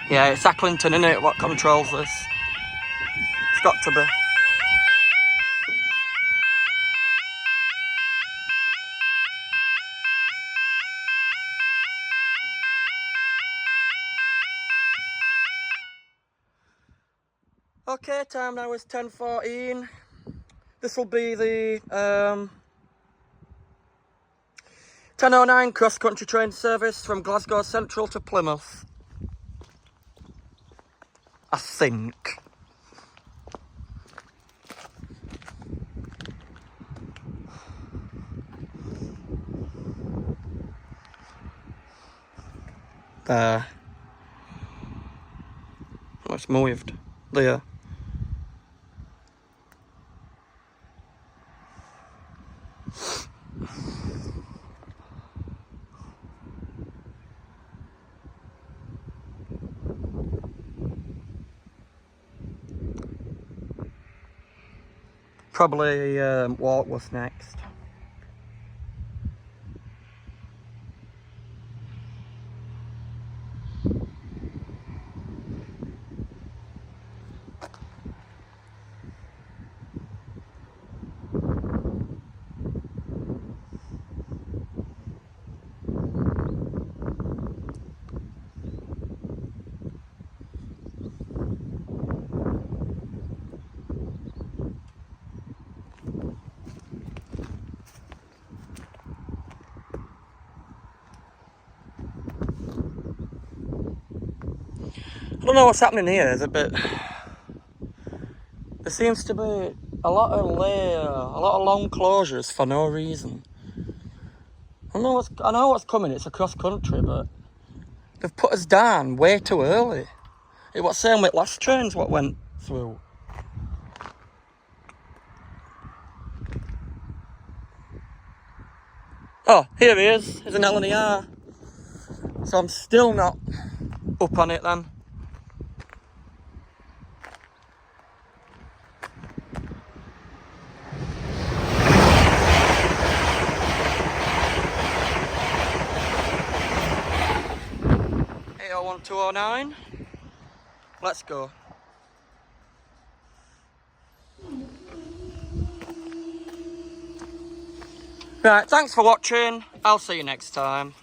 Yeah, it's Accrington, innit, what controls this. It's got to be. Okay, time now is 10:14. This will be the 10:09 cross-country train service from Glasgow Central to Plymouth. I think. There. Oh, it's moved. There. Probably Warkworth next. I don't know what's happening here. There's a bit. There seems to be a lot of long closures for no reason. I know what's coming. It's a cross country, but they've put us down way too early. It was same with last trains what went through. Oh, here he is. There's an LNER. So I'm still not up on it then. On 209. Let's go. Right, thanks for watching. I'll see you next time.